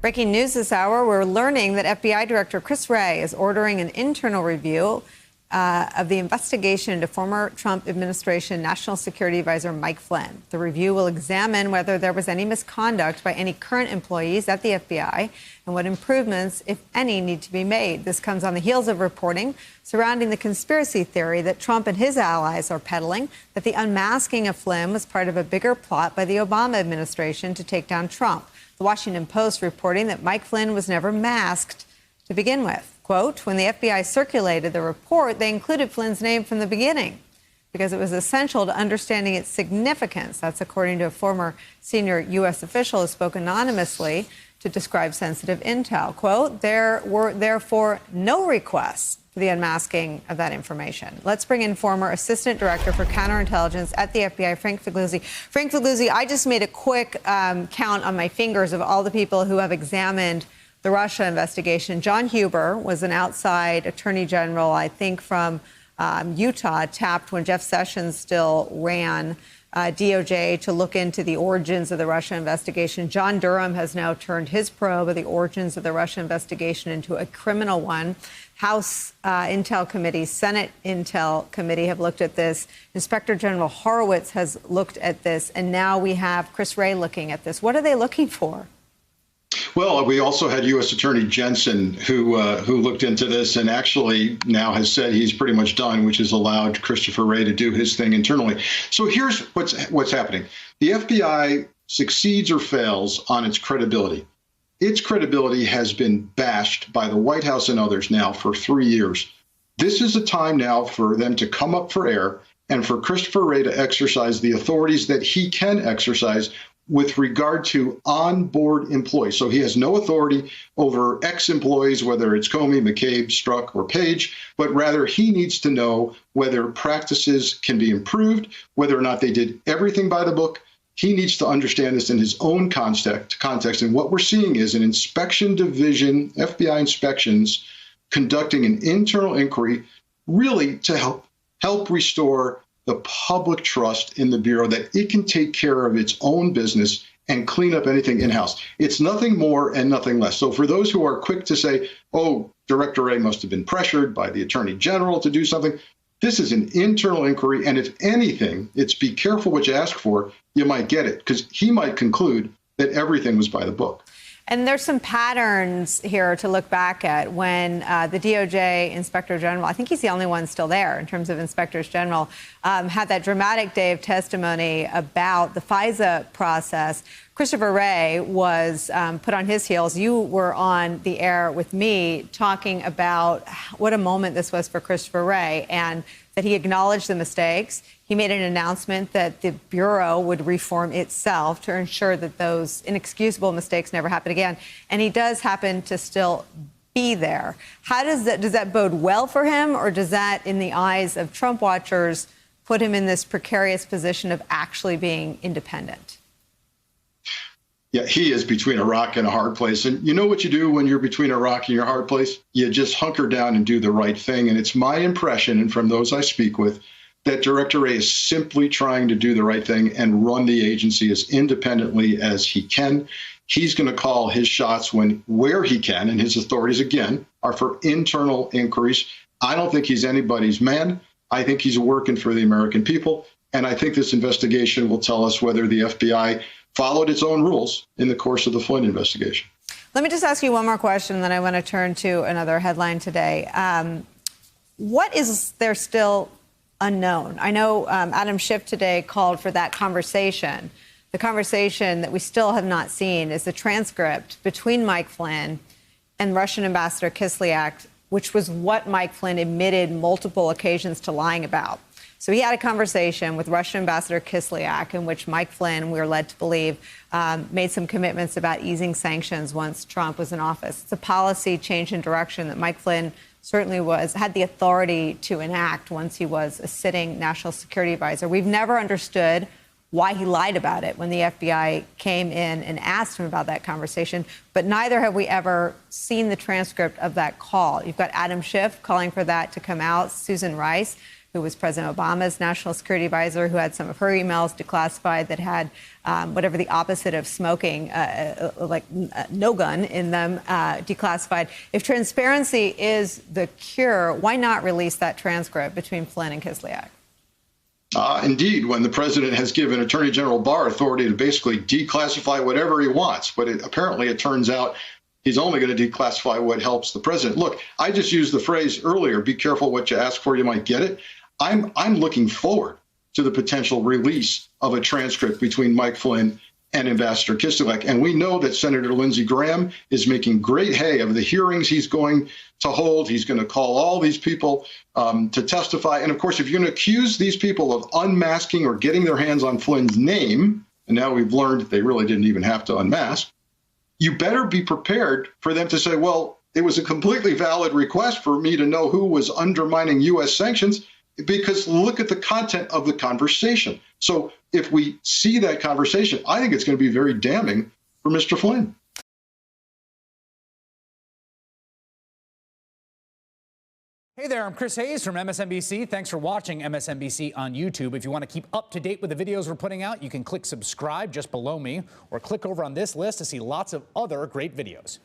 Breaking news this hour, we're learning that FBI Director Chris Wray is ordering an internal review of the investigation into former Trump administration National Security Advisor Mike Flynn. The review will examine whether there was any misconduct by any current employees at the FBI and what improvements, if any, need to be made. This comes on the heels of reporting surrounding the conspiracy theory that Trump and his allies are peddling, that the unmasking of Flynn was part of a bigger plot by the Obama administration to take down Trump. The Washington Post reporting that Mike Flynn was never masked to begin with. Quote, when the FBI circulated the report, they included Flynn's name from the beginning because it was essential to understanding its significance. That's according to a former senior U.S. official who spoke anonymously to describe sensitive intel. Quote, there were therefore no requests for the unmasking of that information. Let's bring in former Assistant Director for Counterintelligence at the FBI, Frank Figliuzzi. Frank Figliuzzi, I just made a quick count on my fingers of all the people who have examined the Russia investigation. John Huber was an outside attorney general, I think from Utah, tapped when Jeff Sessions still ran DOJ to look into the origins of the Russia investigation. John Durham has now turned his probe of the origins of the Russia investigation into a criminal one. House Intel Committee, Senate Intel Committee have looked at this. Inspector General Horowitz has looked at this. And now we have Chris Wray looking at this. What are they looking for? Well, we also had U.S. Attorney Jensen, who looked into this and actually now has said he's pretty much done, which has allowed Christopher Wray to do his thing internally. So here's what's happening. The FBI succeeds or fails on its credibility. Its credibility has been bashed by the White House and others now for 3 years. This is a time now for them to come up for air and for Christopher Wray to exercise the authorities that he can exercise with regard to onboard employees. So he has no authority over ex-employees, whether it's Comey, McCabe, Strzok, or Page, but rather he needs to know whether practices can be improved, whether or not they did everything by the book. He needs to understand this in his own context. And what we're seeing is an inspection division, FBI inspections, conducting an internal inquiry really to help restore the public trust in the Bureau that it can take care of its own business and clean up anything in-house. It's nothing more and nothing less. So for those who are quick to say, oh, Director Wray must have been pressured by the Attorney General to do something, this is an internal inquiry. And if anything, it's be careful what you ask for. You might get it, because he might conclude that everything was by the book. And there's some patterns here to look back at when the DOJ Inspector General, I think he's the only one still there in terms of Inspectors General, had that dramatic day of testimony about the FISA process. Christopher Wray was put on his heels. You were on the air with me talking about what a moment this was for Christopher Wray and that he acknowledged the mistakes. He made an announcement that the Bureau would reform itself to ensure that those inexcusable mistakes never happen again. And he does happen to still be there. How does that bode well for him, or does that, in the eyes of Trump watchers, put him in this precarious position of actually being independent? Yeah, he is between a rock and a hard place. And you know what you do when you're between a rock and your hard place? You just hunker down and do the right thing. And it's my impression, and from those I speak with, that Director Wray is simply trying to do the right thing and run the agency as independently as he can. He's going to call his shots where he can, and his authorities, again, are for internal inquiries. I don't think he's anybody's man. I think he's working for the American people. And I think this investigation will tell us whether the FBI followed its own rules in the course of the Flynn investigation. Let me just ask you one more question, and then I want to turn to another headline today. What is there still unknown? I know Adam Schiff today called for that conversation. The conversation that we still have not seen is the transcript between Mike Flynn and Russian Ambassador Kislyak, which was what Mike Flynn admitted multiple occasions to lying about. So he had a conversation with Russian Ambassador Kislyak in which Mike Flynn, we're led to believe, made some commitments about easing sanctions once Trump was in office. It's a policy change in direction that Mike Flynn certainly had the authority to enact once he was a sitting national security advisor. We've never understood why he lied about it when the FBI came in and asked him about that conversation, but neither have we ever seen the transcript of that call. You've got Adam Schiff calling for that to come out, Susan Rice who was President Obama's national security advisor, who had some of her emails declassified that had whatever the opposite of smoking, no gun in them, declassified. If transparency is the cure, why not release that transcript between Flynn and Kislyak? Indeed, when the president has given Attorney General Barr authority to basically declassify whatever he wants, but apparently it turns out he's only going to declassify what helps the president. Look, I just used the phrase earlier, be careful what you ask for, you might get it. I'm looking forward to the potential release of a transcript between Mike Flynn and Ambassador Kislyak. And we know that Senator Lindsey Graham is making great hay of the hearings he's going to hold. He's going to call all these people to testify. And of course, if you're going to accuse these people of unmasking or getting their hands on Flynn's name, and now we've learned they really didn't even have to unmask, you better be prepared for them to say, well, it was a completely valid request for me to know who was undermining U.S. sanctions, because look at the content of the conversation. So if we see that conversation, I think it's going to be very damning for Mr. Flynn. Hey there, I'm Chris Hayes from MSNBC. Thanks for watching MSNBC on YouTube. If you want to keep up to date with the videos we're putting out, you can click subscribe just below me or click over on this list to see lots of other great videos.